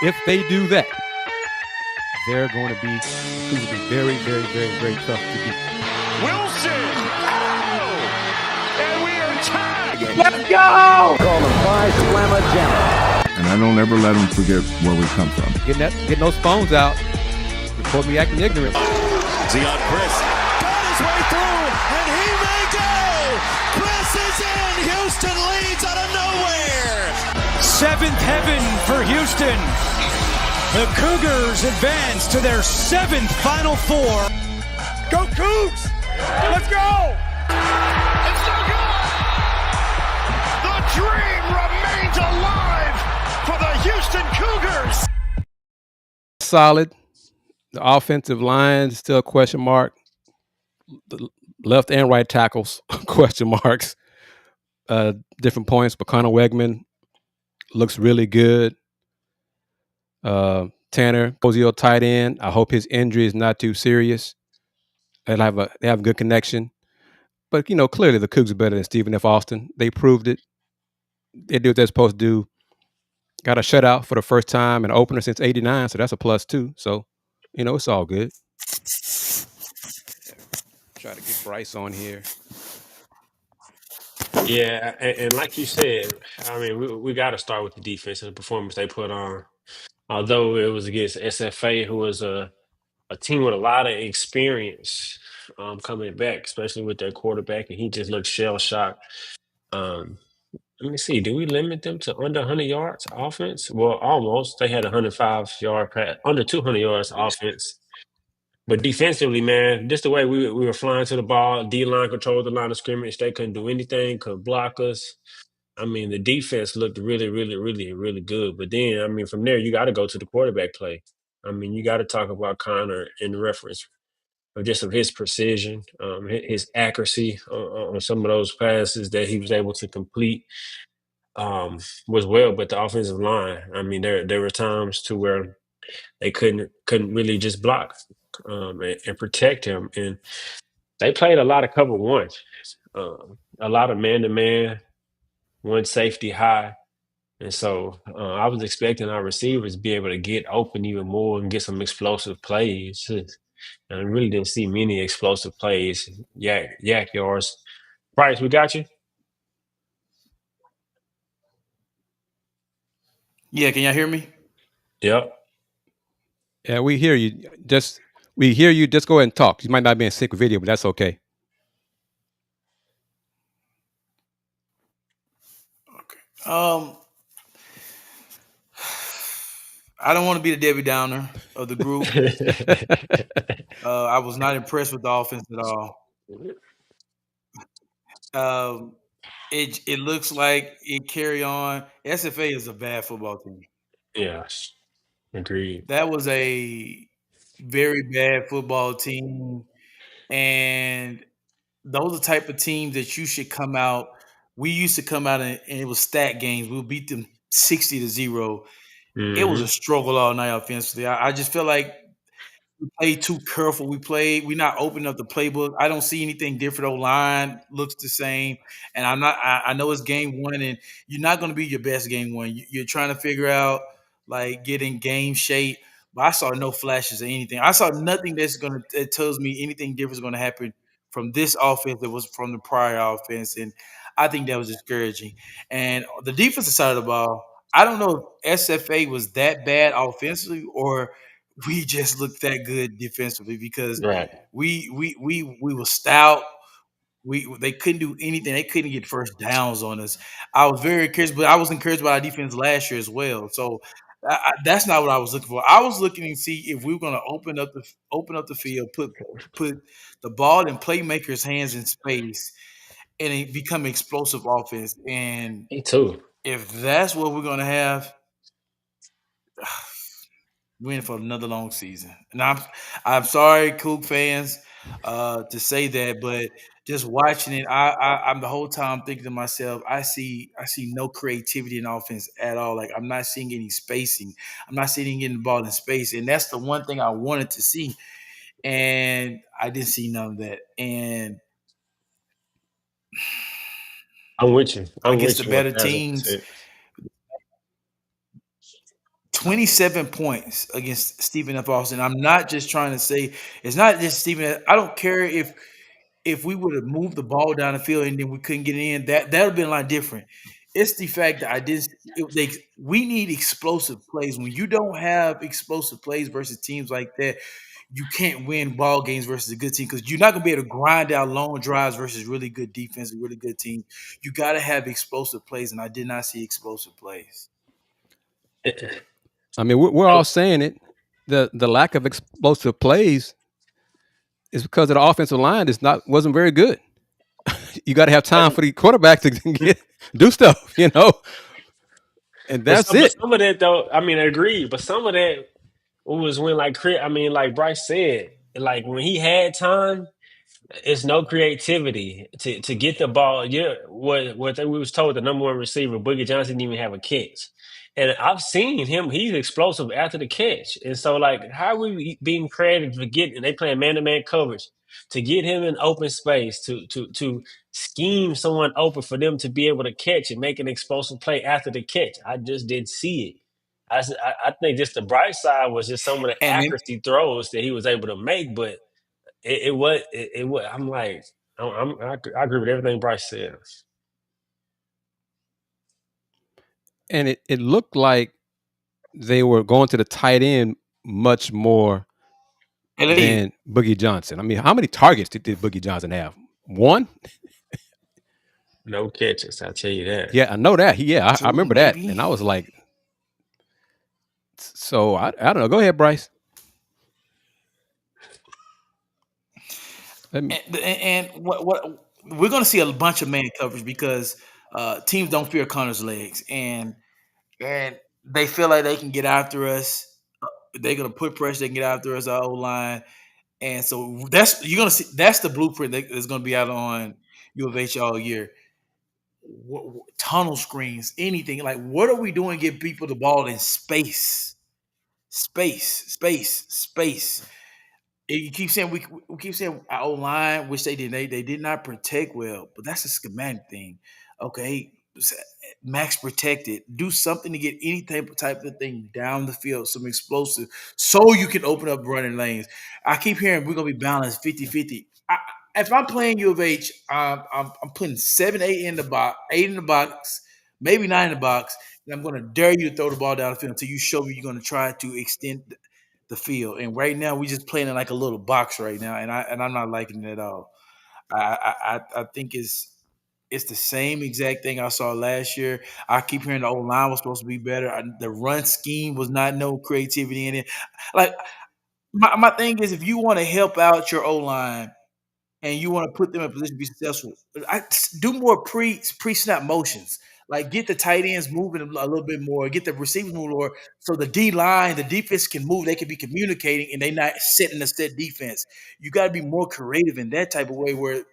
if they do that, they're going to be very, very, very, very tough to beat. Wilson! Oh! And we are tied! Let's go! Call them Bryce Lamagena. And I don't ever let them forget where we come from. Getting those phones out. Report me acting ignorant. Zion Kris got his way through, and he may go! Kris is in! Houston leads out of nowhere! Seventh heaven for Houston. The Cougars advance to their seventh Final Four. Go Cougs! Let's go! It's so good! The dream remains alive for the Houston Cougars! Solid. The offensive line is still a question mark. The left and right tackles, question marks. Different points, but Connor Wegman looks really good. Tanner Posio tight end. I hope his injury is not too serious. They have a good connection. But clearly the Cougs are better than Stephen F. Austin. They proved it. They do what they're supposed to do. Got a shutout for the first time, an opener since '89, so that's a plus too. So, it's all good. Try to get Bryce on here. Yeah, and like you said, I mean, we got to start with the defense and the performance they put on. Although it was against SFA, who was a team with a lot of experience coming back, especially with their quarterback, and he just looked shell shocked. Let me see. Do we limit them to under 100 yards offense? Well, almost. They had 105-yard pass, under 200 yards offense. But defensively, man, just the way we were flying to the ball, D-line controlled the line of scrimmage. They couldn't do anything, could block us. I mean, the defense looked really, really, really, really good. But then, I mean, from there, you got to go to the quarterback play. I mean, you got to talk about Connor in reference of just of his precision, his accuracy on some of those passes that he was able to complete was well. But the offensive line, I mean, there were times to where they couldn't really just block and protect him. And they played a lot of cover one, a lot of man-to-man, one safety high. And so I was expecting our receivers to be able to get open even more and get some explosive plays. And I really didn't see many explosive plays. Yak yards. Bryce, we got you? Yeah, can y'all hear me? Yep. Yeah, we hear you. Just go ahead and talk. You might not be in sync with video, but that's okay. Okay. I don't want to be the Debbie Downer of the group. I was not impressed with the offense at all. It looks like it carry on. SFA is a bad football team. Yes, agreed. That was a very bad football team, and those are the type of teams that you should come out. We used to come out and it was stat games. We'll beat them 60-0. It was a struggle all night offensively. I just feel like we played too careful. We're not opening up the playbook. I don't see anything different. O-line looks the same. And I know it's game one, and you're not going to be your best game one. You're trying to figure out, like, getting game shape. But I saw no flashes of anything. I saw nothing that tells me anything different is going to happen from this offense that was from the prior offense. And I think that was discouraging. And the defensive side of the ball, I don't know if SFA was that bad offensively or we just looked that good defensively because Right. we were stout. They couldn't do anything. They couldn't get first downs on us. I was very encouraged, but I was encouraged by our defense last year as well. So that's not what I was looking for. I was looking to see if we were going to open up the field, put the ball in playmakers' hands in space, and it become explosive offense. And Me too. if that's what we're going to have, we're in for another long season. And I'm sorry, Coug fans, to say that, but just watching it, I'm the whole time thinking to myself, I see no creativity in offense at all. Like, I'm not seeing any spacing. I'm not seeing getting the ball in space, and that's the one thing I wanted to see, and I didn't see none of that. And I'm with you. I guess the better teams, 27 points against Stephen F. Austin. I'm not just trying to say it's not just Stephen. I don't care if we would have moved the ball down the field and then we couldn't get it in. That would have been a lot different. It's the fact that I didn't. We need explosive plays. When you don't have explosive plays versus teams like that, you can't win ball games versus a good team because you're not gonna be able to grind out long drives versus really good defense and really good teams. You got to have explosive plays, and I did not see explosive plays. I mean, we're all saying it. The lack of explosive plays is because of the offensive line wasn't very good. You got to have time for the quarterback to do stuff, and But that's it. some of that though, I mean, I agree. But some of that was when like Chris, I mean, like Bryce said, like when he had time, it's no creativity to get the ball. Yeah, we was told the number one receiver, Boogie Johnson, didn't even have a catch. And I've seen him; he's explosive after the catch. And so, like, how are we being creative to get? And they playing man to man coverage to get him in open space to scheme someone open for them to be able to catch and make an explosive play after the catch. I just didn't see it. I think just the bright side was just some of the And then, accuracy throws that he was able to make, but it was. I'm like, I agree with everything Bryce said. And it looked like they were going to the tight end much more than Boogie Johnson. I mean, how many targets did Boogie Johnson have? One? No catches, I'll tell you that. Yeah, I know that. I two remember that, maybe. and I was like, so I don't know. Go ahead, Bryce. And what we're going to see a bunch of man coverage because teams don't fear Connor's legs, and they feel like they can get after us. They're going to put pressure. They can get after us, our O line, and so you're going to see that's the blueprint that's going to be out on U of H all year. Tunnel screens, anything like what are we doing? Give people the ball in space, space. You keep saying we keep saying our line, which they did. They did not protect well, but that's a schematic thing. Okay, max protected. Do something to get any type of thing down the field, some explosive, so you can open up running lanes. I keep hearing we're gonna be balanced 50-50. If I'm playing U of H, I'm putting 7, 8 in the box, 8 in the box, maybe 9 in the box, and I'm going to dare you to throw the ball down the field until you show me you're going to try to extend the field. And right now, we just playing in like a little box right now, and I'm not liking it at all. I think it's the same exact thing I saw last year. I keep hearing the old line was supposed to be better. The run scheme was not no creativity in it. Like my thing is, if you want to help out your O line and you want to put them in a position to be successful, do more pre-snap motions. Like get the tight ends moving a little bit more, get the receivers moving more, so the D line, the defense can move. They can be communicating, and they not setting a set defense. You got to be more creative in that type of way where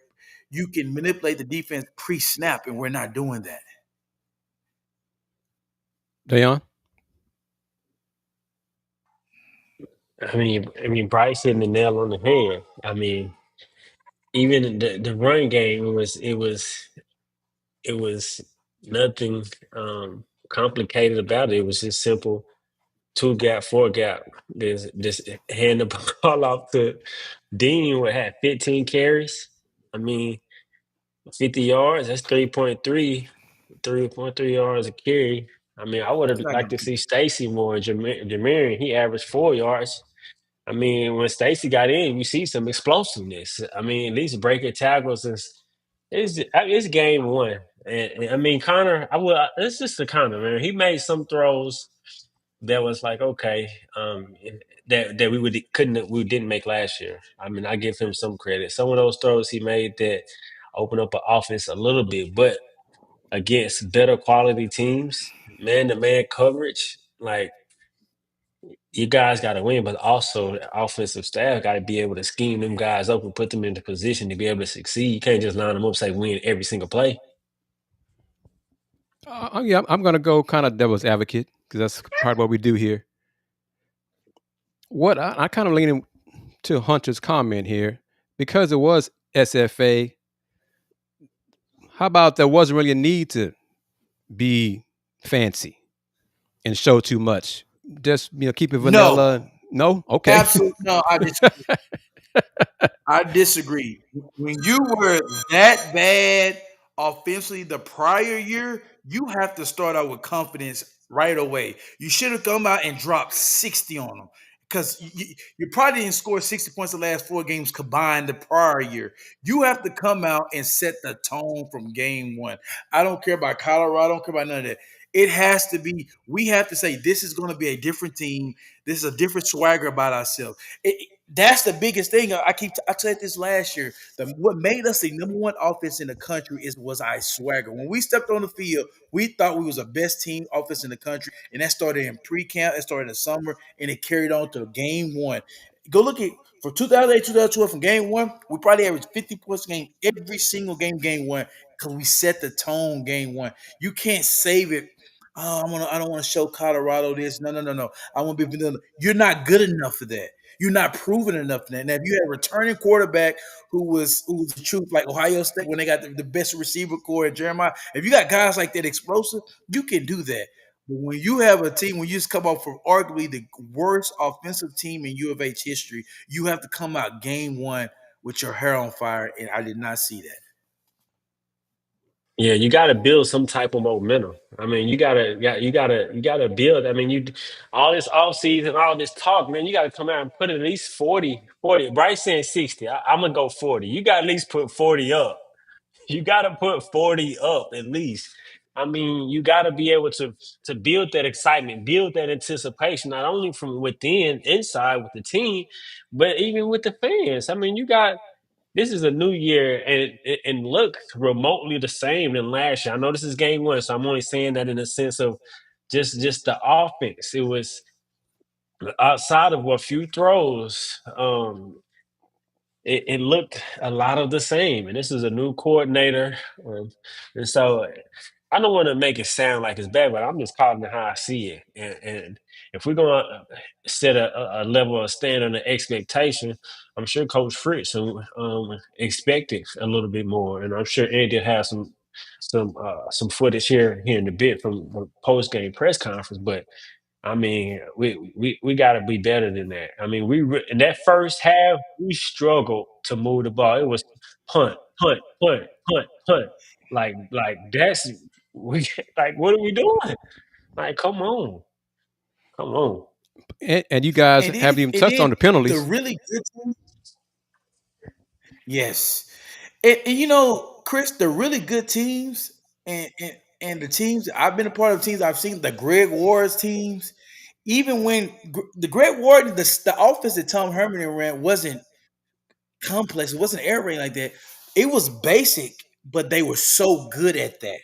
you can manipulate the defense pre-snap, and we're not doing that. Dayon? I mean, Bryce hitting the nail on the head. I mean, even the run game it was nothing complicated about it. It was just simple 2 gap, 4 gap. Just hand the ball off to Dean. What had 15 carries? I mean, 50 yards. That's 3.3 yards a carry. I mean, I would have It's not liked gonna to be. see Stacy more. Jamarian, he averaged 4 yards. I mean, when Stacy got in, you see some explosiveness. I mean, at least breaking tackles is it's game one. And I mean, Connor, it's just the Connor, man. He made some throws that was like, okay, that we didn't make last year. I mean, I give him some credit. Some of those throws he made that opened up an offense a little bit, but against better quality teams, man to man coverage, like you guys got to win, but also the offensive staff got to be able to scheme them guys open, put them into position to be able to succeed. You can't just line them up, say win every single play. Yeah, I'm going to go kind of devil's advocate because that's part of what we do here. What I kind of leaning to Hunter's comment here because it was SFA. How about there wasn't really a need to be fancy and show too much? just keep it No, vanilla? No, okay. absolutely no. I disagree. When you were that bad offensively the prior year, you have to start out with confidence right away. You should have come out and dropped 60 on them because you probably didn't score 60 points the last 4 games combined the prior year. You have to come out and set the tone from game one. I don't care about Colorado. I don't care about none of that. It has to be, we have to say, this is going to be a different team. This is a different swagger about ourselves. That's the biggest thing. I said this last year. What made us the number one offense in the country was our swagger. When we stepped on the field, we thought we was the best team offense in the country, and that started in pre-camp, it started in the summer, and it carried on to game one. Go look at from 2008, 2012, from game one, we probably averaged 50 points a game every single game one, because we set the tone game one. You can't save it. Oh, I don't want to show Colorado this. No, no, no, no. I want to be vanilla. You're not good enough for that. You're not proven enough for that. Now, if you had a returning quarterback who was the truth, like Ohio State, when they got the best receiver core in Jeremiah, if you got guys like that explosive, you can do that. But when you have a team, when you just come off from arguably the worst offensive team in U of H history, you have to come out game one with your hair on fire, and I did not see that. Yeah, you got to build some type of momentum. I mean, you gotta build. I mean, you all this off season, all this talk, man. You got to come out and put at least 40, 40. Bryce saying 60. I'm gonna go 40. You got to at least put 40 up. You got to put 40 up at least. I mean, you got to be able to build that excitement, build that anticipation, not only from within, inside with the team, but even with the fans. I mean, you got this is a new year and look remotely the same than last year. I know this is game one, so I'm only saying that in the sense of just the offense. It was outside of a few throws. It looked a lot of the same, and this is a new coordinator, and so I don't want to make it sound like it's bad, but I'm just calling it how I see it. And if we're going to set a level of standard and expectation, I'm sure Coach Fritz expected a little bit more, and I'm sure Andy did have some footage here in a bit from the post game press conference. But I mean, we got to be better than that. I mean, in that first half we struggled to move the ball. It was punt, punt, punt, punt, punt. Like that's we like what are we doing? Like, come on, come on. And you guys haven't even touched on And then the the penalties. really good teams, yes. And Chris, the really good teams and the teams I've been a part of, teams I've seen, the Greg Ward's teams, even when the Greg Ward, the offense that Tom Herman ran wasn't complex, it wasn't air raid like that. It was basic, but they were so good at that.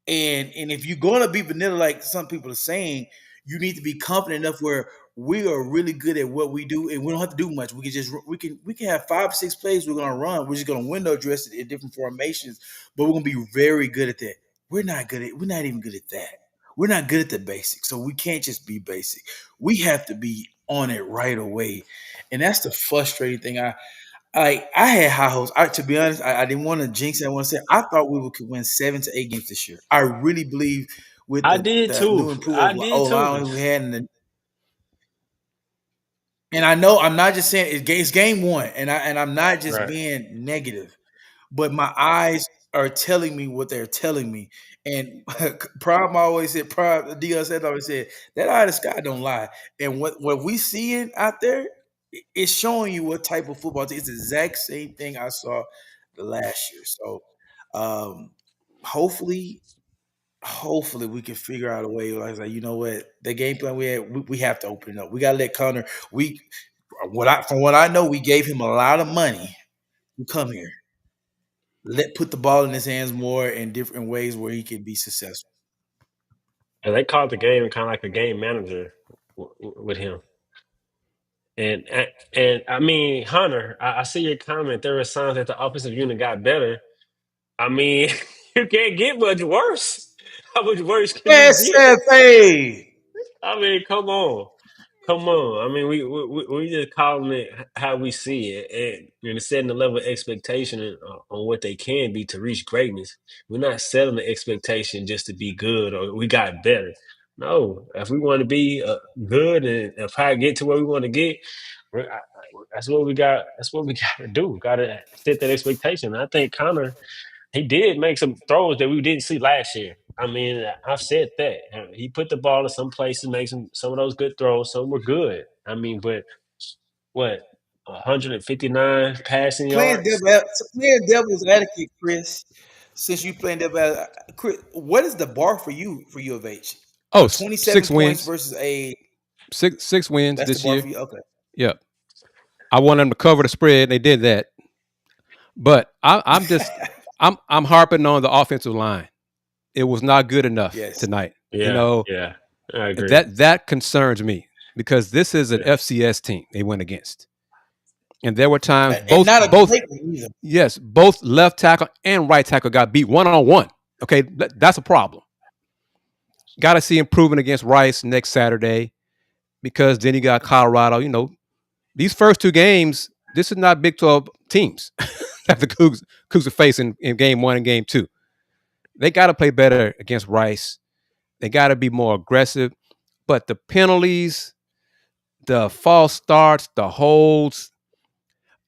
And if you're gonna be vanilla, like some people are saying, you need to be confident enough where we are really good at what we do, and we don't have to do much. We can have 5 6 plays we're gonna run. We're just gonna window dress it in different formations, but we're gonna be very good at that. We're not even good at that. We're not good at the basics, so we can't just be basic. We have to be on it right away, and that's the frustrating thing. I had high hopes. To be honest, I didn't want to jinx it. I want to say I thought could win 7 to 8 games this year. I really believe with I the, did the too. new I improvement of did O too. line we had, and I know I'm not just saying it's game one, and I'm not just Right. being negative, but my eyes are telling me what they're telling me. And Dion said always said that eye of the sky don't lie. And what we seeing out there, it's showing you what type of football team. It's the exact same thing I saw the last year. So um, hopefully, hopefully we can figure out a way. Like, you know what, the game plan we had, we have to open it up. We got to let Connor. From what I know, we gave him a lot of money to come here. Put the ball in his hands more in different ways where he can be successful. And they called the game kind of like a game manager with him. And I mean, Hunter, I see your comment. There were signs that the offensive unit got better. I mean, you can't get much worse. How much worse can you get? SFA. I mean, come on, come on. I mean, we just calling it how we see it, and setting the level of expectation on what they can be to reach greatness. We're not setting the expectation just to be good or we got better. No, if we want to be good and if I get to where we want to get, that's what we got. That's what we got to do. Got to set that expectation. I think Connor, he did make some throws that we didn't see last year. I mean, I've said that he put the ball in some places, made some of those good throws. Some were good. I mean, but what 159 passing Playing yards? devil's advocate, Chris. Since you playing Chris, what is the bar for you for U of H? Oh, 27 six points wins. versus a. Six wins That's the this bar year. for you. Okay. Yep. I want them to cover the spread. And they did that. But I'm harping on the offensive line. It was not good enough Yes. tonight. Yeah, yeah, I agree. That concerns me because this is an Yeah. FCS team they went against. And there were times And not a both great one either. yes, both left tackle and right tackle got beat one-on-one. Okay, that's a problem. Got to see improvement against Rice next Saturday because then you got Colorado. You know, these first two games, this is not Big 12 teams that the Cougs are facing in game 1 and game 2. They got to play better against Rice. They got to be more aggressive. But the penalties, the false starts, the holds,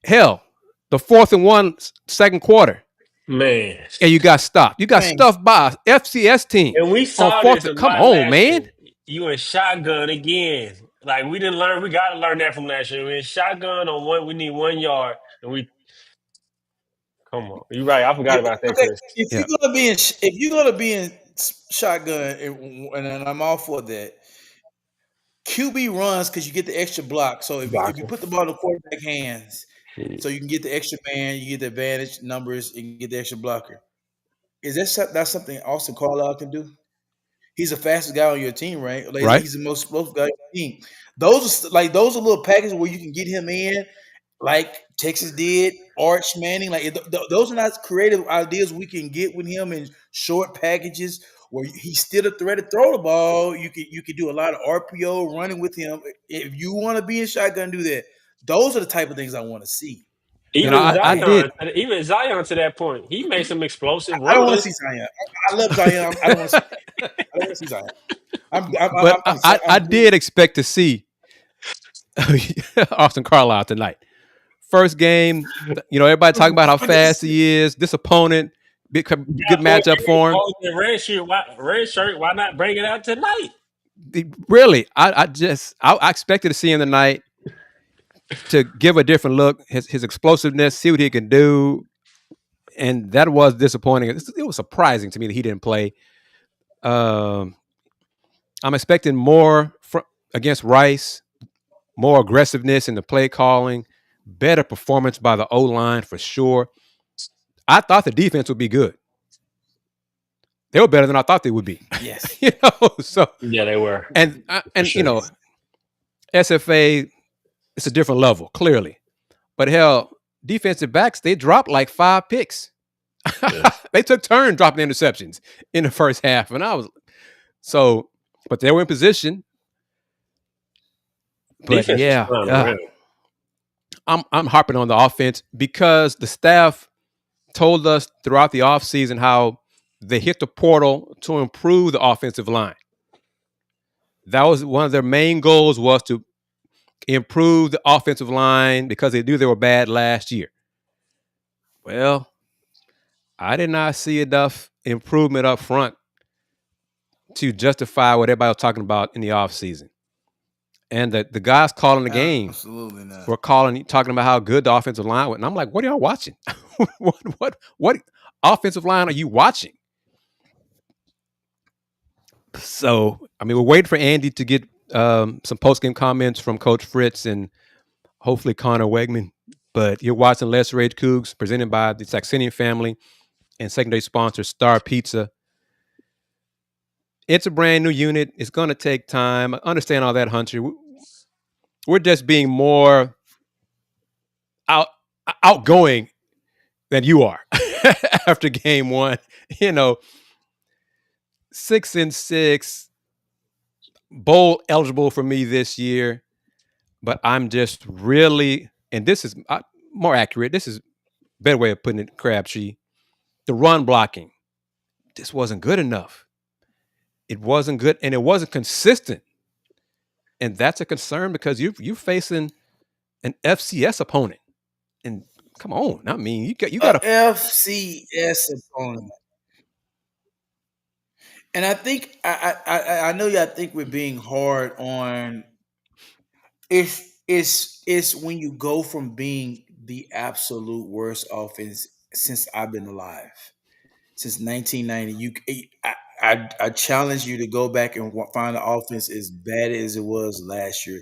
hell, the 4th and 1 second quarter, Man. and you got stopped. You got stuffed by an FCS team And we on saw this 4th. a Come lot on, last man. year. You in shotgun again. Like we didn't learn. We got to learn that from last year. We in shotgun on one. We need 1 yard, and we come on. You're right. I forgot about that, Okay, Chris. if you're gonna be in shotgun, and I'm all for that. QB runs because you get the extra block. So if you Blocking. put the ball in the quarterback hands, so you can get the extra man, you get the advantage numbers, and you get the extra blocker. Is that's something Austin Carlisle can do? He's the fastest guy on your team, right? Like Right? he's the most explosive guy on your team. Those are little packages where you can get him in, like Texas did, Arch Manning. Like those are not creative ideas we can get with him in short packages where he's still a threat to throw the ball. You could do a lot of RPO running with him. If you want to be in shotgun, do that. Those are the type of things I want to see. You know, Even I Zion, did, even Zion to that point, he made some explosive I don't want to runs. see Zion. I love Zion. I don't want to see. I don't want to see Zion. but I did expect to see Austin Carlisle tonight. First game, you know, everybody talking about how fast he is. This opponent, good Got 4 matchup games for him. on the red shirt. Why not bring it out tonight? Really, I expected to see him tonight to give a different look, his explosiveness, see what he can do, and that was disappointing. It was surprising to me that he didn't play. I'm expecting more against Rice, more aggressiveness in the play calling, better performance by the O line for sure. I thought the defense would be good. They were better than I thought they would be. Yes. You know, so Yeah, they were. and Sure. you know, SFA, it's a different level, clearly. But hell, defensive backs, they dropped like 5 picks. Yeah. They took turns dropping interceptions in the first half. And but they were in position. But Defense was flying around. I'm harping on the offense because the staff told us throughout the offseason how they hit the portal to improve the offensive line. That was one of their main goals, was to improve the offensive line because they knew they were bad last year. Well, I did not see enough improvement up front to justify what everybody was talking about in the offseason. And the guys calling the game Absolutely not. were talking about how good the offensive line was. And I'm like, what are y'all watching? what offensive line are you watching? So, I mean, we're waiting for Andy to get some post-game comments from Coach Fritz and hopefully Connor Wegman. But you're watching Lesser Rage Cougs, presented by the Saxenian family and secondary sponsor Star Pizza. It's a brand new unit. It's going to take time. I understand all that, Hunter. We're just being more outgoing than you are after game 1. You know, 6-6, bowl eligible for me this year. But I'm just really, and this is more accurate. This is a better way of putting it, Crabtree. The run blocking just wasn't good enough. It wasn't good, and it wasn't consistent, and that's a concern because you're facing an FCS opponent. And come on, I mean, you got A to. FCS opponent. And I think I know y'all think we're being hard on it's when you go from being the absolute worst offense since I've been alive. Since 1990, I challenge you to go back and find an offense as bad as it was last year.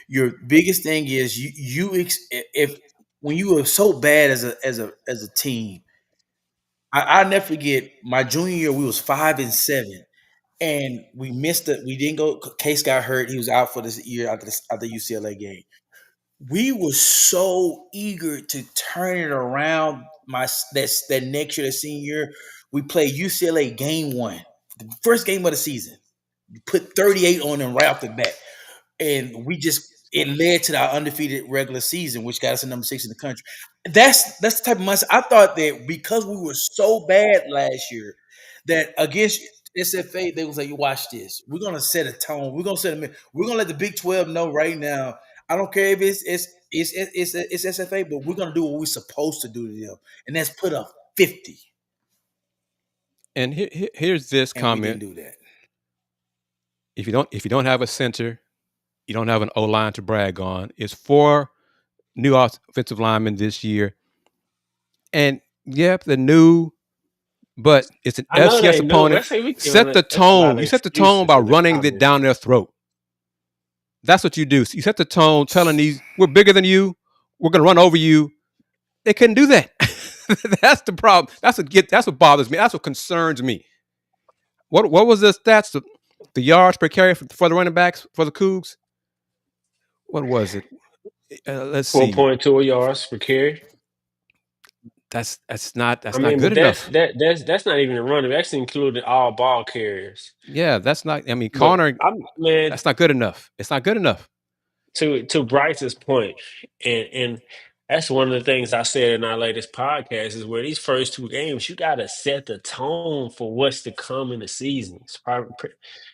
Your biggest thing is if when you were so bad as a team, I never forget my junior year. We was 5-7, and we missed it. We didn't go. Case got hurt. He was out for this year after the UCLA game. We were so eager to turn it around. That next year, the senior year, we played UCLA game one, the first game of the season. We put 38 on them right off the bat, and it led to our undefeated regular season, which got us to number 6 in the country. That's the type of mindset. I thought that because we were so bad last year, that against SFA, they was like, "You watch this. We're gonna set a tone. We're gonna let the Big 12 know right now. I don't care if it's SFA, but we're gonna do what we're supposed to do to them, and that's put up 50." And here's this And we didn't comment: do that. if you don't have a center, you don't have an O line to brag on. It's 4 new offensive linemen this year, and yep, they're new, but it's an I know FCS they know. opponent. Let's say we giving Set the that's a lot tone. of You set the tone by excuses in the running it comments. down their throat. That's what you do. You set the tone, telling these we're bigger than you. We're gonna run over you. They couldn't do that. That's the problem. That's what bothers me. That's what concerns me. What was the stats? The yards per carry for the running backs for the Cougs? What was it? Let's see. 4.2 yards per carry. That's not I mean, good but enough. that's not even a running. That's including all ball carriers. Yeah, that's not. I mean, But Connor, man, that's not good enough. It's not good enough. to Bryce's point, and that's one of the things I said in our latest podcast is where these first 2 games, you got to set the tone for what's to come in the season.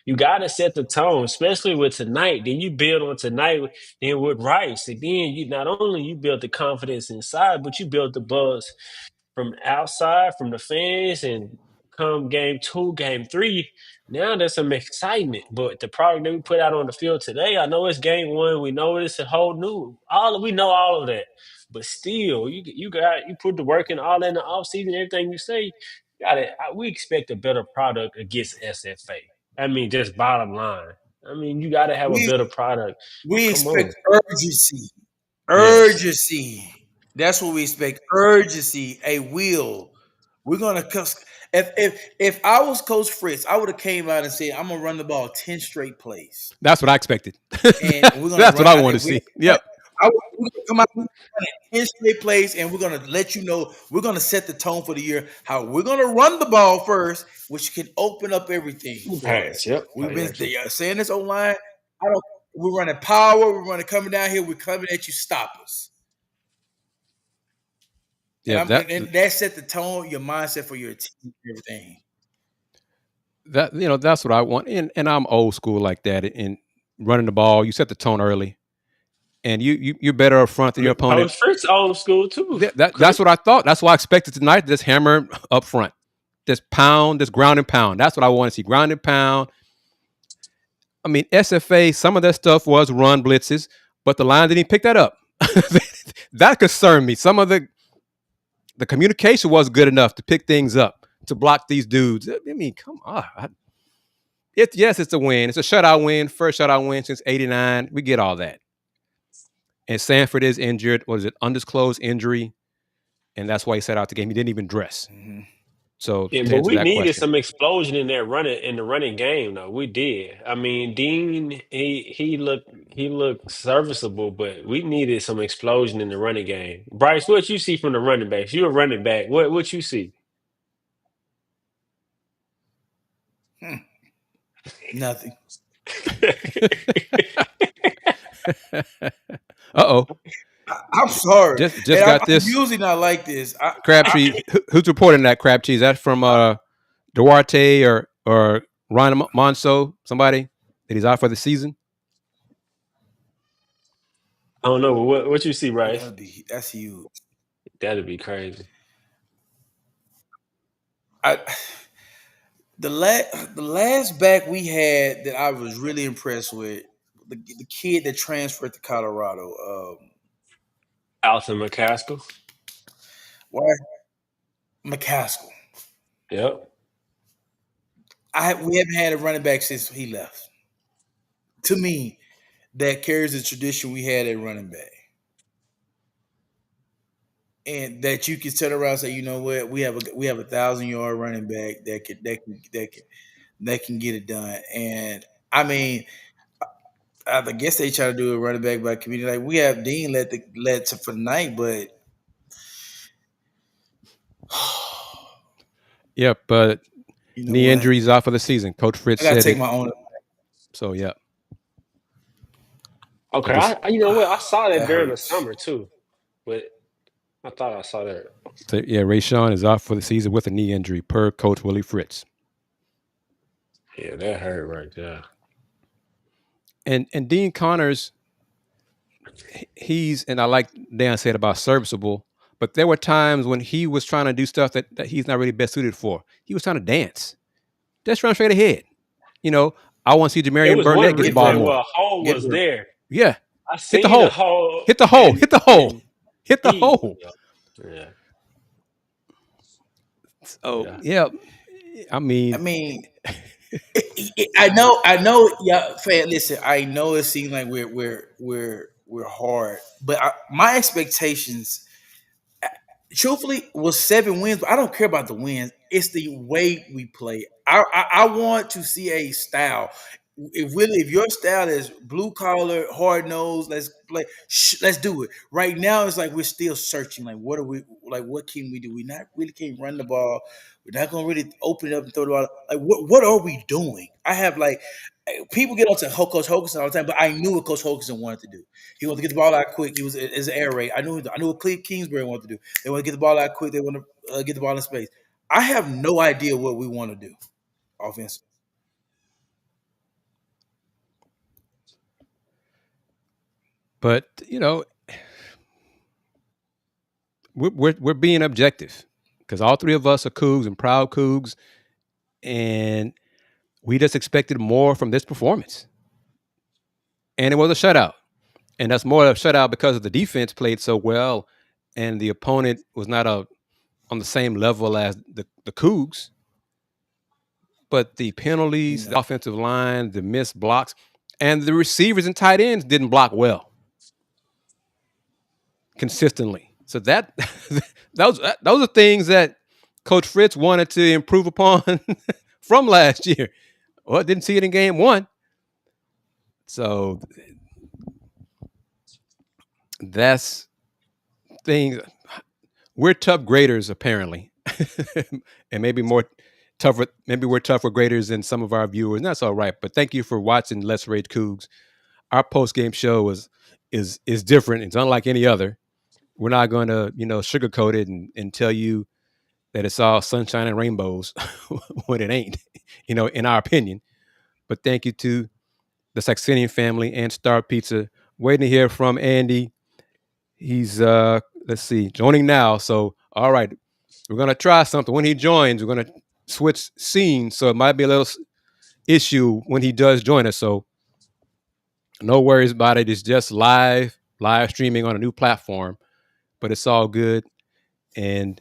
You got to set the tone, especially with tonight. Then you build on tonight, then with Rice, and then you not only you build the confidence inside, but you build the buzz from outside, from the fans, and come game 2, game 3. Now there's some excitement, but the product that we put out on the field today, I know it's game 1. We know it's a whole new. We know all of that, but still, you put the work in all in the offseason, everything you say. Got it. We expect a better product against SFA. I mean, just bottom line. I mean, you got to have a better product. We Come expect on. urgency. Yes. Urgency. That's what we expect. Urgency. A will. We're gonna if I was Coach Fritz, I would have came out and said, "I'm gonna run the ball 10 straight plays, That's what I expected. and we're gonna That's what run." I want to see. Yep. We're gonna come out and run 10 straight plays, and we're gonna let you know we're gonna set the tone for the year. How we're gonna run the ball first, which can open up everything for us. Pass. Yep. We've been saying this online. I don't. We're running power. We're running coming down here. We're coming at you. Stop us. Yeah. And that set the tone, your mindset for your team, everything. That's what I want. And I'm old school like that. In running the ball, you set the tone early, and you're better up front than your opponent. Coach Fritz old school too. That's what I thought. That's why I expected tonight. This hammer up front, this pound, this ground and pound. That's what I want to see. Ground and pound. I mean, SFA. Some of that stuff was run blitzes, but the line didn't pick that up. That concerned me. Some of the communication was good enough to pick things up, to block these dudes. I mean, come on. Yes, it's a win. It's a shutout win. First shutout win since '89. We get all that. And Sanford is injured. Was it undisclosed injury? And that's why he sat out the game. He didn't even dress. Mm-hmm. So Yeah, to but answer we that needed question, some explosion in the running game though. We did. I mean, Dean he looked serviceable, but we needed some explosion in the running game. Bryce, what you see from the running backs? You're a running back. What you see? Nothing. uh-oh. I'm sorry. Just got this. I'm usually not like this. Crabtree. Who's reporting that, Crabtree? Is that from Duarte or Ryan Monso, somebody that he's out for the season. I don't know what you see, Bryce. That's huge. That'd be crazy. I the last back we had that I was really impressed with the kid that transferred to Colorado. Alton McCaskill. Why McCaskill? Yep. We haven't had a running back since he left. To me, that carries the tradition we had at running back, and that you can turn around and say, you know what, we have 1,000-yard running back that can get it done. And I mean, I guess they try to do a running back by community. Like we have Dean for the night, but Yep, but you know knee what? injuries out for the season. Coach I Fritz gotta said take it. my own. So yeah, Okay. but this You know what? I saw that That during the hurts. summer too, but I thought I saw that. so, yeah, Rayshawn is out for the season with a knee injury per Coach Willie Fritz. Yeah, that hurt right there. And Dean Connors, and I like Dan said about serviceable, but there were times when he was trying to do stuff that he's not really best suited for. He was trying to dance. Just run straight ahead. You know, I want to see It Jamarian was Burnett one get the ball replay where more. a hole Get was hurt. there. Yeah. I Hit the seen the hole. hole, Hit the hole. Hit the hole. and Hit the he, hole. yeah, Oh, yeah. yeah. I I mean, mean, I know. Yeah, fan. Listen, I know it seems like we're hard, but my expectations, truthfully, was 7 wins. But I don't care about the wins. It's the way we play. I want to see a style. If your style is blue collar, hard nose, let's play. Let's do it. Right now, it's like we're still searching. Like, what are we? Like, what can we do? We not really can't run the ball. We're not gonna really open it up and throw the ball. Like, what are we doing? I have like people get onto Coach Hoganson all the time, but I knew what Coach Hoganson wanted to do. He wanted to get the ball out quick. He was his air raid. I knew what Kingsbury wanted to do. They want to get the ball out quick. They want to get the ball in space. I have no idea what we want to do offense. but we're being objective because all three of us are Cougs and proud Cougs, and we just expected more from this performance. And it was a shutout. And that's more of a shutout because of the defense played so well and the opponent was not on the same level as the Cougs. But the penalties, the offensive line, the missed blocks, and the receivers and tight ends didn't block well consistently. So those are things that Coach Fritz wanted to improve upon from last year. Well, didn't see it in game one. So that's things. We're tough graders, apparently, and maybe more tougher. Maybe we're tougher graders than some of our viewers, and that's all right. But thank you for watching Let's Rage Cougs. Our post game show is different. It's unlike any other. We're not going to sugarcoat it and tell you that it's all sunshine and rainbows when it ain't. In our opinion. But thank you to the Saxenian family and Star Pizza. Waiting to hear from Andy. He's let's see, joining now. So all right, we're gonna try something. When he joins, we're gonna switch scenes. So it might be a little issue when he does join us. So no worries about it. It's just live streaming on a new platform, but it's all good. And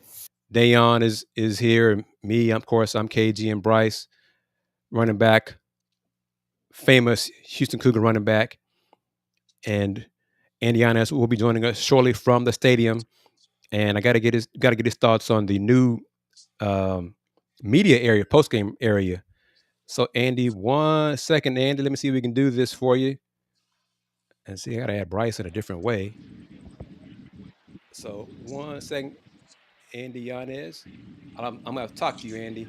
Dayon is here. Me, of course, I'm KG and Bryce, running back, famous Houston Cougar running back, and Yanez will be joining us shortly from the stadium. And I got to get his thoughts on the new media area, post game area. So Andy, 1 second, Andy. Let me see if we can do this for you. And see, I got to add Bryce in a different way. So 1 second, Andy Yanez. I'm gonna talk to you, Andy,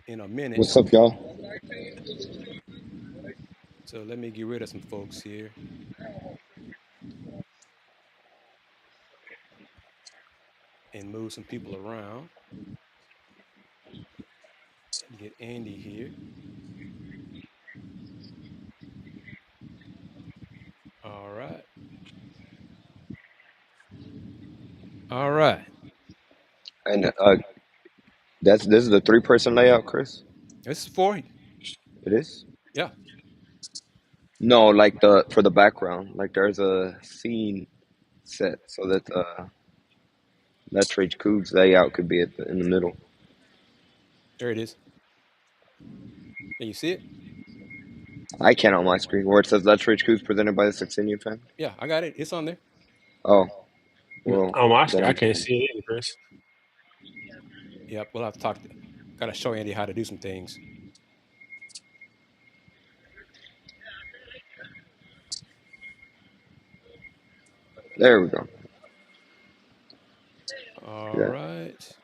in a minute. What's up, y'all? So let me get rid of some folks here and move some people around. Get Andy here. All right. All right. And this is the 3-person layout, Kris. This is for you. It is. Yeah. No, like for the background, like there's a scene set so that Let's Cougs layout could be in the middle. There it is. Can you see it? I can't on my screen where it says Let's Cougs presented by the Saxenian family. Yeah, I got it. It's on there. Oh, well, On my screen, I then can't see it either, Chris. Yep. We'll have to talk. Got to show Andy how to do some things. there we go. All Yeah. right.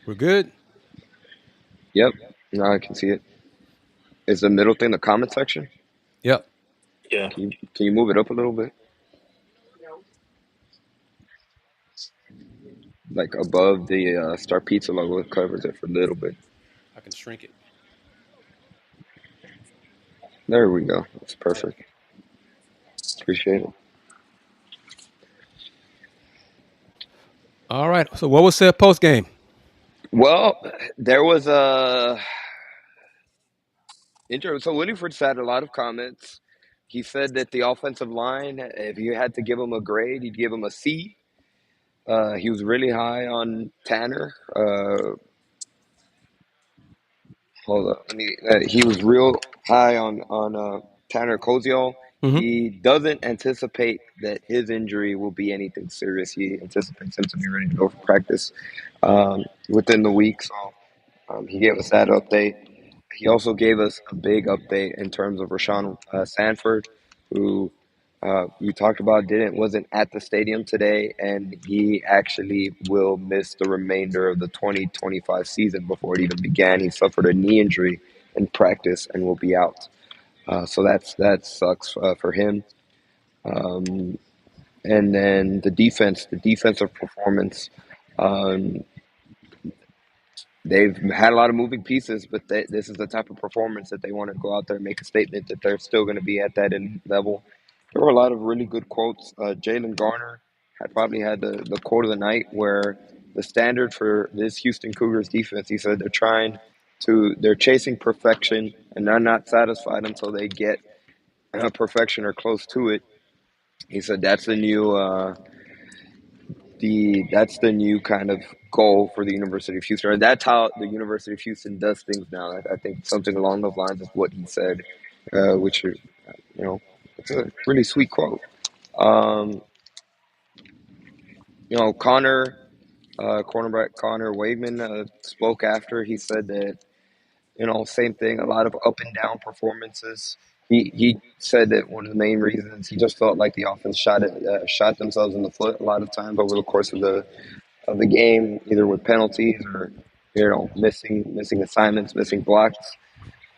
We're good. Yep. Now I can see it. Is the middle thing the comment section? Yep. Yeah. Can you move it up a little bit? Like above the Star Pizza logo, it covers it for a little bit. I can shrink it. There we go. That's perfect. Appreciate it. All right. So what was said post game? Well, there was a so Winifred had a lot of comments. He said that the offensive line, if you had to give him a grade, he'd give him a C. He was really high on Tanner. Hold up, he was real high on Tanner Koziol. Mhm. He doesn't anticipate that his injury will be anything serious. He anticipates him to be ready to go for practice within the week. So he gave us that update. He also gave us a big update in terms of Rashawn Sanford, who you talked about wasn't at the stadium today, and he actually will miss the remainder of the 2025 season before it even began. He suffered a knee injury in practice and will be out. So that sucks for him. And then the defensive performance. They've had a lot of moving pieces, but this is the type of performance that they want to go out there and make a statement that they're still going to be at that elite level. There were a lot of really good quotes. Jalen Garner probably had the quote of the night where the standard for this Houston Cougars defense, he said they're chasing perfection and they're not satisfied until they get perfection or close to it. He said that's the new kind of goal for the University of Houston. And that's how the University of Houston does things now. I think something along those lines is what he said, which are, it's a really sweet quote. Cornerback Connor Waveman spoke after. He said that, same thing, a lot of up and down performances. He said that one of the main reasons he just felt like the offense shot themselves in the foot a lot of times over the course of the game, either with penalties or missing assignments, missing blocks.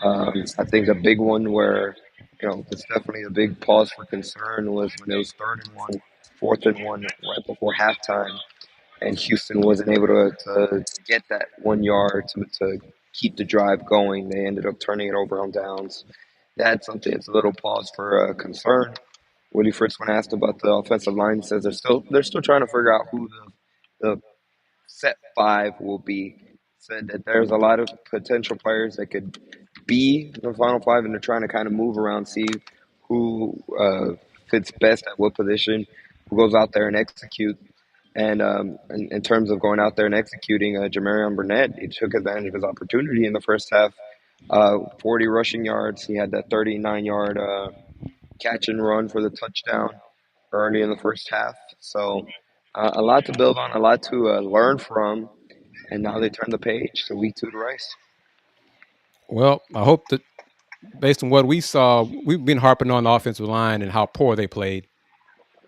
I think a big one where it's definitely a big pause for concern was when it was 3rd and 1, 4th and 1 right before halftime, and Houston wasn't able to get that 1 yard to keep the drive going. They ended up turning it over on downs. That's something that's a little pause for concern. Willie Fritz, when asked about the offensive line, says they're still trying to figure out who the set 5 will be. Said that there's a lot of potential players that could be the final 5, and they're trying to kind of move around, see who fits best at what position, who goes out there and execute. And in terms of going out there and executing, Jamarion Burnett, he took advantage of his opportunity in the first half. 40 rushing yards. He had that 39-yard catch and run for the touchdown early in the first half. So a lot to build on, a lot to learn from. And now they turn the page to week 2 to Rice. Well, I hope that based on what we saw, we've been harping on the offensive line and how poor they played.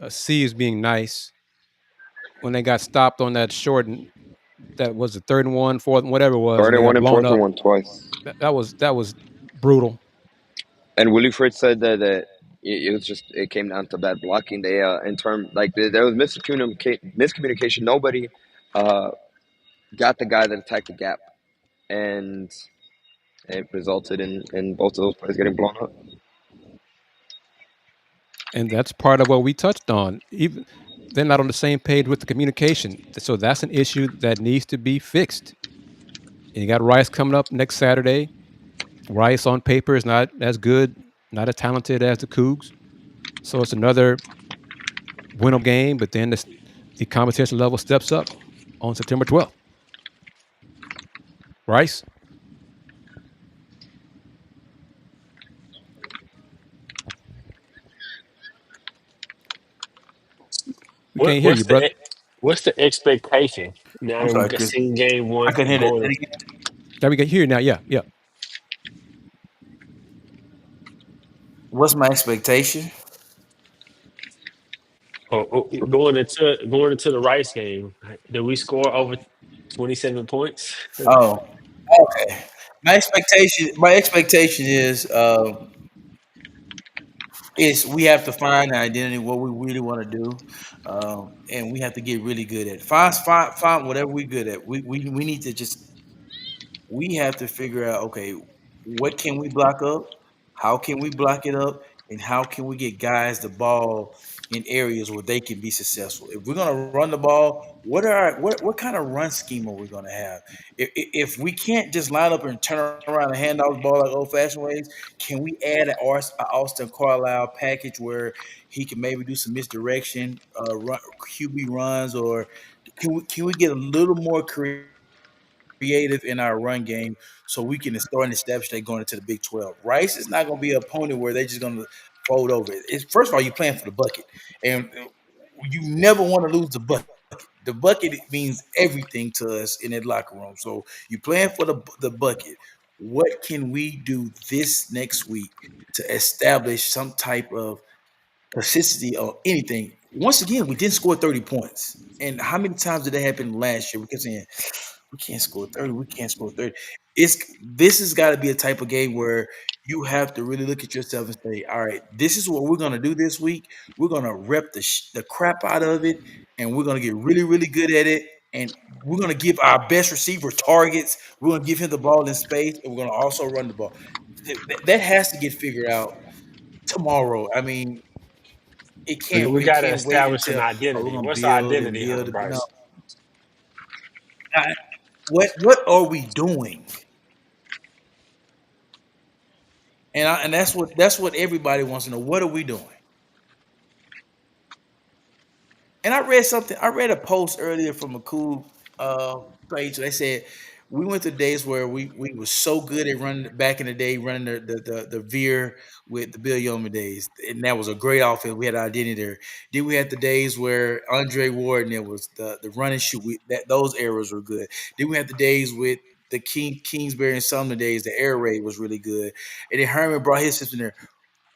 C is being nice. When they got stopped on that short, that was the 3rd and 1, 4th, whatever it was. 3rd and 1 and 4th and 1 twice. That was brutal. And Willie Fritz said that it came down to bad blocking. They there was miscommunication. Nobody got the guy that attacked the gap, and it resulted in both of those players getting blown up. And that's part of what we touched on. Even they're not on the same page with the communication. So that's an issue that needs to be fixed. And you got Rice coming up next Saturday. Rice on paper is not as good, not as talented as the Cougs. So it's another winnable game, but then the competition level steps up on September 12th. Rice? We can't hear you, brother. What's the expectation now I'm that we sorry, got Kris. seen game one I couldn't hear that. going? Say it again. There we can hear you now. Yeah, yeah. What's my expectation? Going into the Rice game, did we score over 27 points? Oh, okay. My expectation is we have to find an identity, what we really want to do, and we have to get really good at it. Find whatever we're good at. We need to just we have to figure out, okay, what can we block up? How can we block it up? And how can we get guys the ball in areas where they can be successful? If we're gonna run the ball, what kind of run scheme are we gonna have? If we can't just line up and turn around and hand off the ball like old fashioned ways, can we add an Austin Carlisle package where he can maybe do some misdirection, QB runs, or can we get a little more creative in our run game so we can start and establish they going into the Big 12. Rice is not going to be an opponent where they're just going to fold over. First of all, you're playing for the bucket, and you never want to lose the bucket. The bucket means everything to us in that locker room. So you're playing for the bucket. What can we do this next week to establish some type of consistency or anything? Once again, we didn't score 30 points. And how many times did that happen last year? We kept saying, we can't score 30. We can't score 30. This has got to be a type of game where you have to really look at yourself and say, all right, this is what we're going to do this week. We're going to rep the crap out of it, and we're going to get really, really good at it. And we're going to give our best receiver targets. We're going to give him the ball in space, and we're going to also run the ball. That has to get figured out tomorrow. I mean, it can't We it got to can't wait establish an until we're identity. going to What's our build and identity, build. No, Bryce? what are we doing? And that's what everybody wants to know. What are we doing? And I read something. I read a post earlier from a cool page. They said we went to days where we were so good at running back in the day, running the veer with the Bill Yeoman days, and that was a great offense. We had identity there. Then we had the days where Andre Ward and it was the run and shoot. Those eras were good. Then we had the days with the Kingsbury and Sumner days. The air raid was really good, and then Herman brought his system there.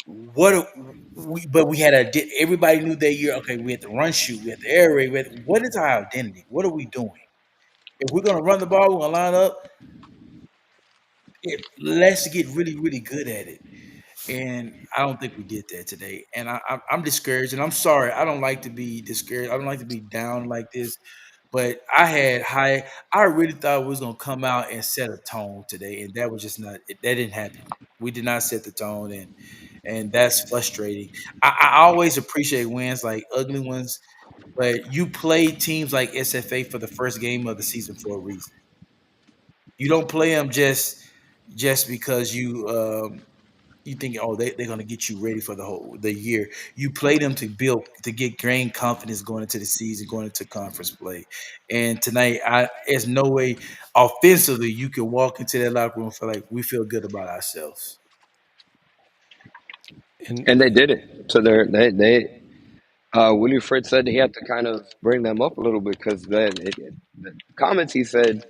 But we had everybody knew that year. Okay, we had the run shoot, we had the air raid. What is our identity? What are we doing? If we're gonna run the ball, we're gonna line up. Let's get really, really good at it. And I don't think we did that today. And I'm discouraged. And I'm sorry. I don't like to be discouraged. I don't like to be down like this. But I really thought we was gonna come out and set a tone today, and that was just not. That didn't happen. We did not set the tone, and that's frustrating. I always appreciate wins, like ugly ones, but you play teams like SFA for the first game of the season for a reason. You don't play them just because you think, oh, they're gonna get you ready for the year. You play them to gain confidence going into the season, going into conference play. And tonight, there's no way offensively you can walk into that locker room and feel like we feel good about ourselves. And they did it. So they Willie Fritz said he had to kind of bring them up a little bit because the comments he said,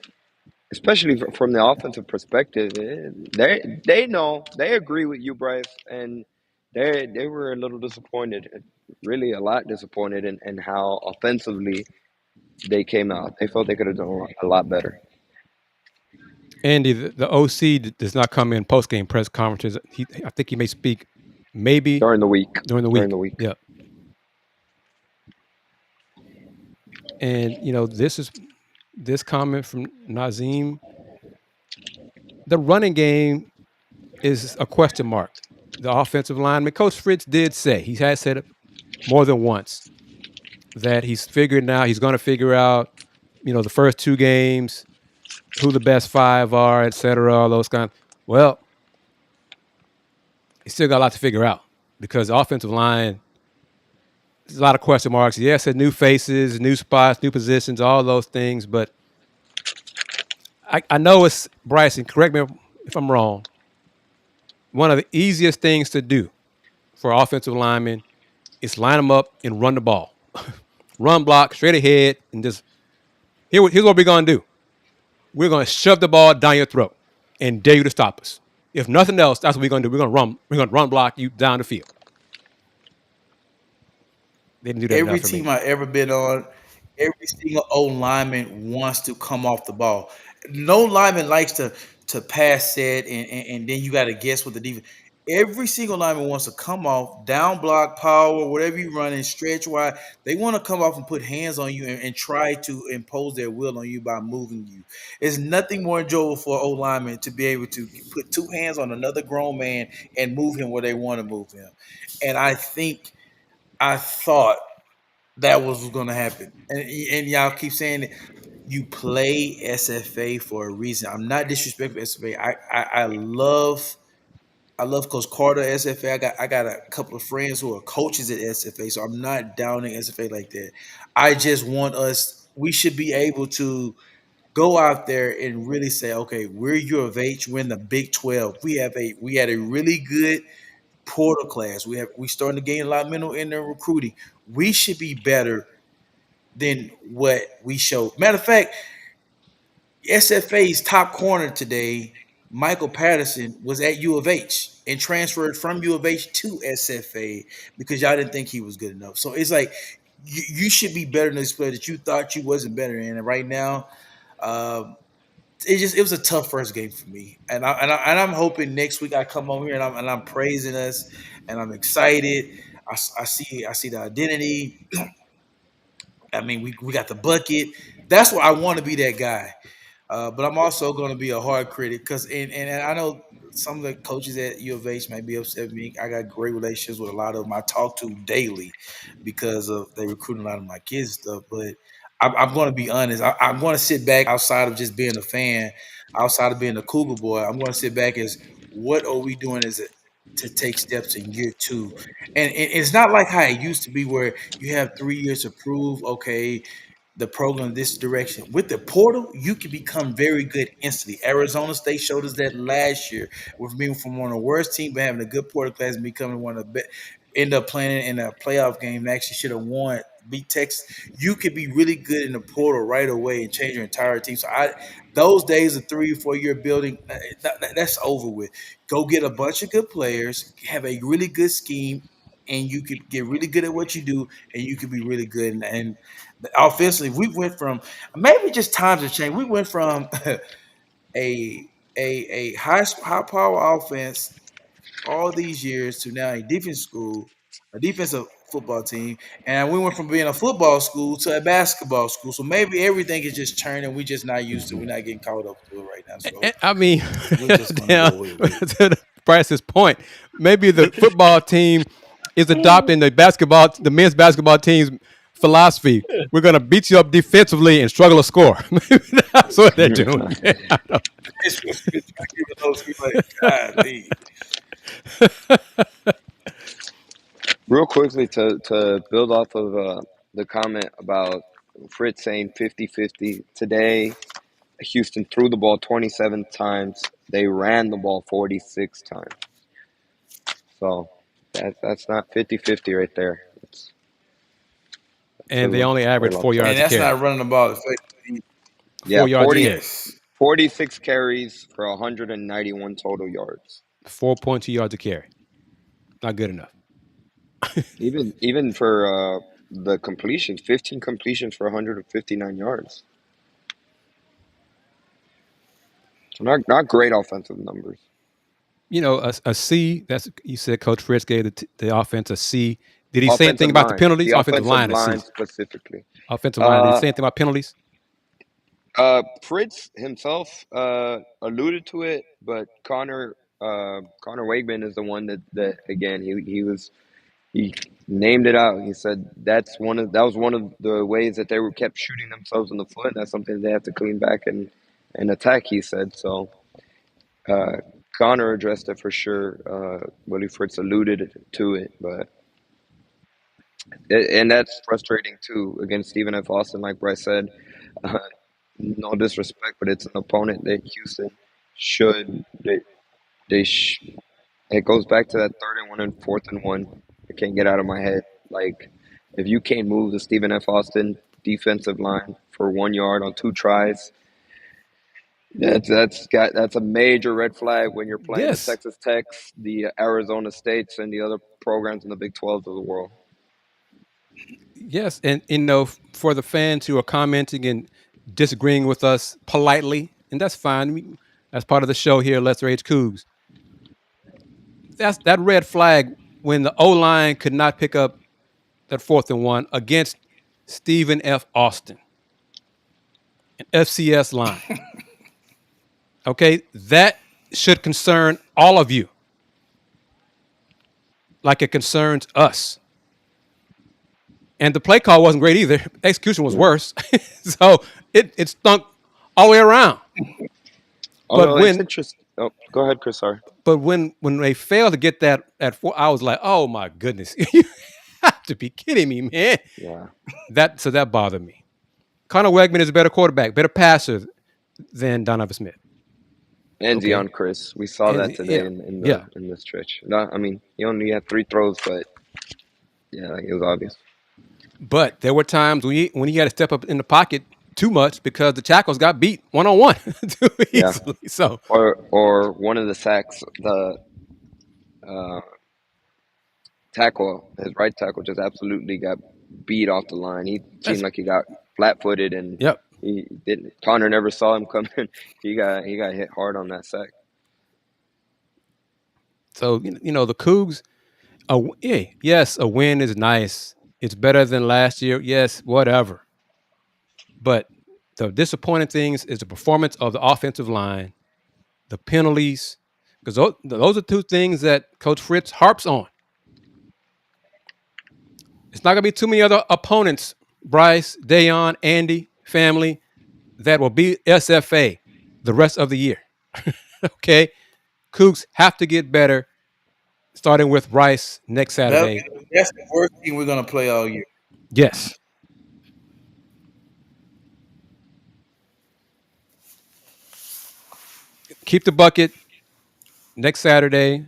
especially from the offensive perspective, they know, they agree with you, Bryce, and they were a little disappointed, really a lot disappointed in how offensively they came out. They felt they could have done a lot better. Andy, the OC does not come in post-game press conferences. I think he may speak maybe during the week. during the week. Yep. And this comment from Nazim. The running game is a question mark. The offensive lineman, Coach Fritz did say, he has said it more than once, that he's going to figure out, the first 2 games, who the best 5 are, et cetera, all those kind. Well, he still got a lot to figure out because the offensive line, there's a lot of question marks. Yes, it's new faces, new spots, new positions, all those things. But I know it's Bryce, and correct me if I'm wrong. One of the easiest things to do for offensive linemen is line them up and run the ball, run block straight ahead, and just here's what we're gonna do. We're gonna shove the ball down your throat and dare you to stop us. If nothing else, that's what we're gonna do. We're gonna run. We're gonna run block you down the field. They didn't do that Every enough for me. team I've ever been on, every single old lineman wants to come off the ball. No lineman likes to pass set and then you got to guess what the defense. Every single lineman wants to come off, down block, power, whatever you run in, stretch wide. They want to come off and put hands on you and try to impose their will on you by moving you. It's nothing more enjoyable for an old lineman to be able to put 2 hands on another grown man and move him where they want to move him. And I thought that was going to happen. And y'all keep saying it. You play SFA for a reason. I'm not disrespecting SFA. I love Coach Carter at SFA. I got a couple of friends who are coaches at SFA, so I'm not downing SFA like that. I just want us. We should be able to go out there and really say, okay, we're U of H. We're in the Big 12. We had a really good portal class. We starting to gain a lot of mental in the recruiting. We should be better than what we showed. Matter of fact, SFA's top corner today, Michael Patterson, was at U of H and transferred from U of H to SFA because y'all didn't think he was good enough. So it's like you should be better than this player that you thought you wasn't better in. And right now, um, it was a tough first game for me, and I'm hoping next week I come over here and I'm praising us, and I'm excited. I see the identity. I mean, we got the bucket. That's why I want to be that guy. But I'm also going to be a hard critic because, and I know some of the coaches at U of H might be upset with me. I got great relationships with a lot of them I talk to daily because of they recruiting a lot of my kids and stuff. But I'm going to be honest. I'm going to sit back outside of just being a fan, outside of being a Cougar boy. I'm going to sit back as what are we doing to take steps in year 2, and it's not like how it used to be where you have 3 years to prove. Okay, the program this direction. With the portal, you can become very good instantly. Arizona State showed us that last year with being from one of the worst teams, but having a good portal class and becoming one of the best. End up playing in a playoff game and actually should have won, beat Texas. You could be really good in the portal right away and change your entire team. So those days of 3 or 4 year building, that's over with. Go get a bunch of good players, have a really good scheme, and you could get really good at what you do, and you could be really good. And offensively, we went from maybe just times have changed. We went from a high power offense all these years to now a defense school, a defensive football team, and we went from being a football school to a basketball school. So maybe everything is just turning. We just not used to. We're not getting caught up to it right now. So I mean, we're just gonna down go with it. to Bryce's point, maybe the football team is adopting the men's basketball team's philosophy. We're going to beat you up defensively and struggle to score. Maybe that's what they're doing. It's giving those people like, golly. Real quickly to build off of the comment about Fritz saying 50-50. Today, Houston threw the ball 27 times. They ran the ball 46 times. So that's not 50-50 right there. And they only average 4 And yards a that's carry. not running the ball effectively. 4 yards a carry. Yes. 46 carries for 191 total yards. 4.2 yards a carry. Not good enough. Even for the completions, 15 completions for 159 yards. So not great offensive numbers. A C. That's you said. Coach Fritz gave the offense a C. Did he say anything Offensive about the line, penalties? the Offensive offensive line a C. line specifically. Offensive line. Did he Uh, say anything about penalties? Fritz himself alluded to it, but Connor Wakeman is the one that again he named it out. He said that was one of the ways that they were kept shooting themselves in the foot. That's something they have to clean back and attack. He said so. Uh, Connor addressed it for sure. Willie Fritz alluded to it, and that's frustrating too against Stephen F. Austin, like Bryce said. Uh, no disrespect, but it's an opponent that Houston should they sh- it goes back to that 3rd and 1 and 4th and 1. I can't get out of my head. Like if you can't move the Stephen F. Austin defensive line for 1 yard on 2 tries, that's a major red flag when you're playing the Yes. Texas Techs, the Arizona States, and the other programs in the Big 12s of the world. Yes, and for the fans who are commenting and disagreeing with us politely, and that's fine. That's part of the show here, Let's Rage Cougs. That's that red flag when the O line could not pick up that 4th and 1 against Stephen F. Austin, an FCS line. Okay, that should concern all of you, like it concerns us. And the play call wasn't great either. Execution was worse. So it stunk all the way around. But Although it's when interesting. Oh, go ahead, Chris. Sorry. when they failed to get that at 4, I was like, oh my goodness, you have to be kidding me, man. Yeah. That bothered me. Connor Wegman is a better quarterback, better passer than Donovan Smith. And Okay. Deon Chris. We saw that today in the stretch. No, I mean, he only had 3 throws, but yeah, it was obvious. But there were times when he had to step up in the pocket too much because the tackles got beat 1-on-1 too easily. Yeah. So or one of the sacks, the tackle, his right tackle, just absolutely got beat off the line. He seemed like he got flat-footed, and yep. he didn't. Connor never saw him coming. He got hit hard on that sack. So the Cougs. Yes, a win is nice. It's better than last year. Yes, whatever. But the disappointing things is the performance of the offensive line, the penalties, because those are 2 things that Coach Fritz harps on. It's not going to be too many other opponents, Bryce, Dayon, Andy, family, that will be SFA the rest of the year. Okay? Cougs have to get better, starting with Bryce next Saturday. That's the worst team we're going to play all year. Yes. Keep the bucket next Saturday.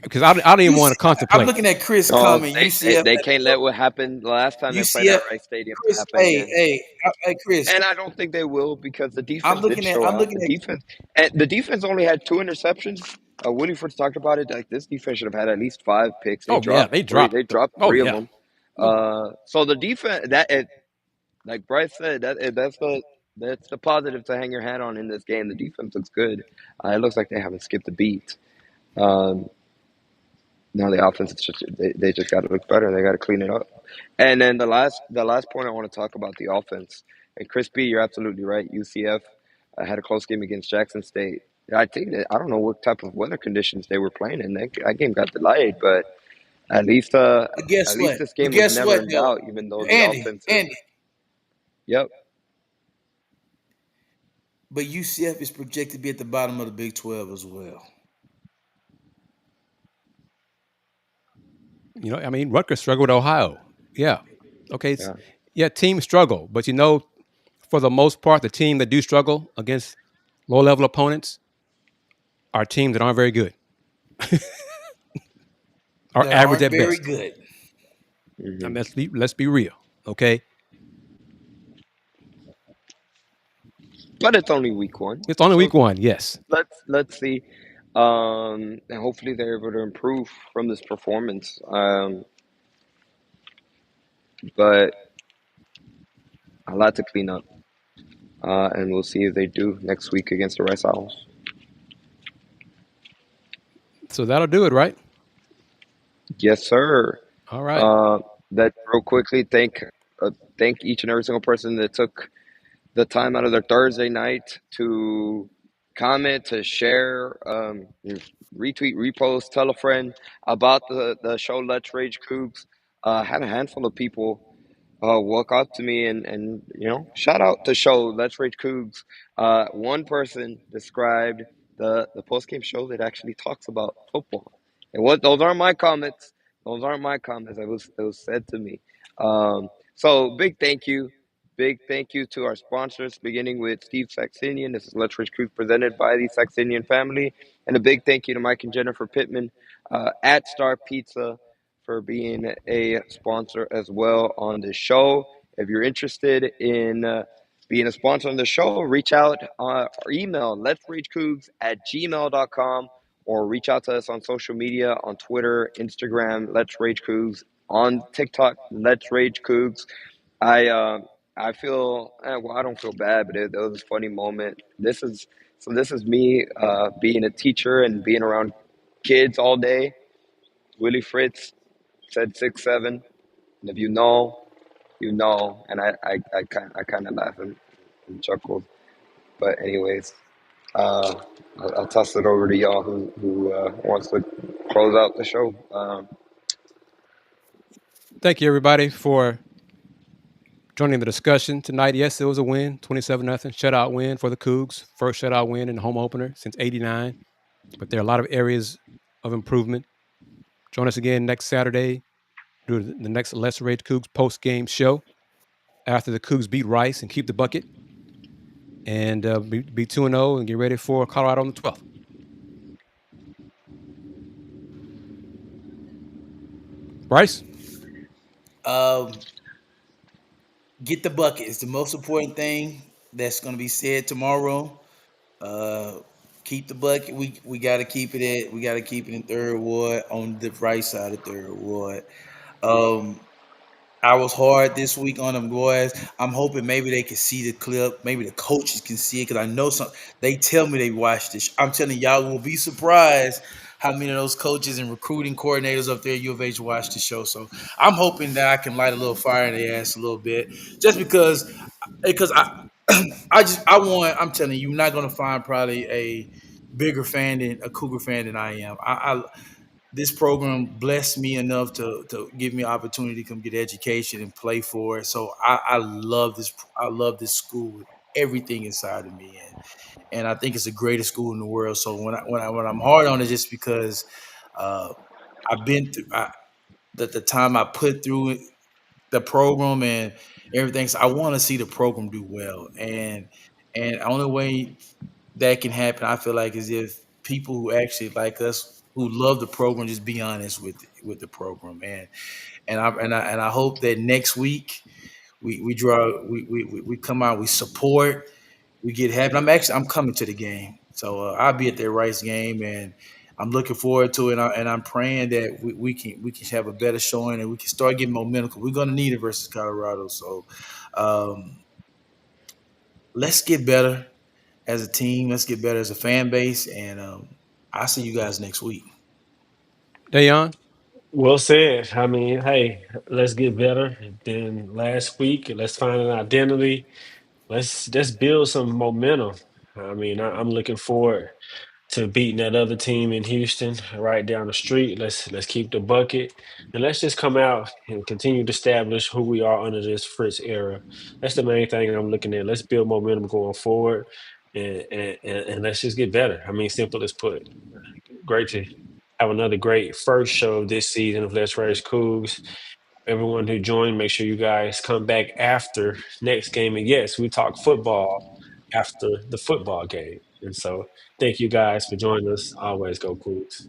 Because I don't even want to contemplate. I'm looking at Kris comment. UCF. They can't let what happened the last time they played at Rice Stadium happen again. Hey, Kris. And I don't think they will because the defense I'm looking at the defense only had 2 interceptions. Willie Fritz talked about it. Like this defense should have had at least 5 picks. They dropped 3 of them. So the defense like Bryce said, that's the positive to hang your hat on in this game. The defense looks good. It looks like they haven't skipped a beat. Now the offense is they just got to look better. They got to clean it up. And then the last point I want to talk about the offense. And Chris B, you're absolutely right. UCF had a close game against Jackson State. I think that I don't know what type of weather conditions they were playing in. That game got delayed, but at least this game was never in doubt, even though the offense. Yep. But UCF is projected to be at the bottom of the Big 12 as well. Rutgers struggled with Ohio. Yeah. Okay. Teams struggle. But for the most part, the team that do struggle against low-level opponents are teams that aren't very good. Are average at very best. Very good. Mm-hmm. Let's be real. Okay. But it's only week 1. It's only week 1, yes. Let's see. And hopefully they're able to improve from this performance. But a lot to clean up. And we'll see if they do next week against the Rice Owls. So that'll do it, right? Yes, sir. All right. Uh, that real quickly, thank each and every single person that took the time out of their Thursday night to comment, to share, retweet, repost, tell a friend about the show Let's Rage Cougs. Had a handful of people walk up to me and shout out to show Let's Rage Cougs. One person described the post game show that actually talks about football. And what those aren't my comments. Those aren't my comments. It was said to me. So big thank you to our sponsors, beginning with Steve Saxenian. This is Let's Rage Cougs presented by the Saxenian family, and a big thank you to Mike and Jennifer Pittman at Star Pizza for being a sponsor as well on the show. If you're interested in being a sponsor on the show, reach out or email let'sragecougs@gmail.com or reach out to us on social media on Twitter, Instagram, Let's Rage Cougs, on TikTok, Let's Rage Cougs. I feel well. I don't feel bad, but it was a funny moment. This is me being a teacher and being around kids all day. Willie Fritz said 6'7", and if you know, you know. And I kind of laugh and chuckle. But anyways, I'll toss it over to y'all who wants to close out the show. Thank you, everybody, for joining the discussion tonight. Yes, it was a win, 27-0 shutout win for the Cougs. First shutout win in the home opener since '89. But there are a lot of areas of improvement. Join us again next Saturday do the next Let's Rage Cougs post-game show after the Cougs beat Rice and keep the bucket. And be 2-0 and get ready for Colorado on the 12th. Bryce? Get the bucket. It's the most important thing that's going to be said tomorrow. Keep the bucket. We got to keep it at. We got to keep it in third ward on the right side of third ward. I was hard this week on them boys. I'm hoping maybe they can see the clip. Maybe the coaches can see it because I know some. They tell me they watched this. I'm telling y'all, will be surprised how many of those coaches and recruiting coordinators up there at U of H watch the show. So I'm hoping that I can light a little fire in their ass a little bit, just because I'm telling you, you're not going to find probably a bigger fan than a Cougar fan than I am. This program blessed me enough to give me an opportunity to come get education and play for it. So I love this. I love this school with everything inside of me, and I think it's the greatest school in the world. So when I'm hard on it, just because I've been through the time I put through the program and everything. So I want to see the program do well, and the only way that can happen, I feel like, is if people who actually like us, who love the program, just be honest with the program, and I hope that next week we come out, we support, we get happy. I'm coming to the game, so I'll be at that Rice game, and I'm looking forward to it, and I'm praying that we can have a better showing and we can start getting momentum. 'Cause we're going to need it versus Colorado, so let's get better as a team. Let's get better as a fan base, and I'll see you guys next week. Dayon? Well said. I mean, hey, let's get better than last week. Let's find an identity. Let's build some momentum. I mean, I'm looking forward to beating that other team in Houston right down the street. Let's keep the bucket and let's just come out and continue to establish who we are under this Fritz era. That's the main thing I'm looking at. Let's build momentum going forward and let's just get better. I mean, simple as put. Great to have another great first show of this season of Let's Race Cougs. Everyone who joined, make sure you guys come back after next game. And yes, we talk football after the football game. And so thank you guys for joining us. Always go Cougs.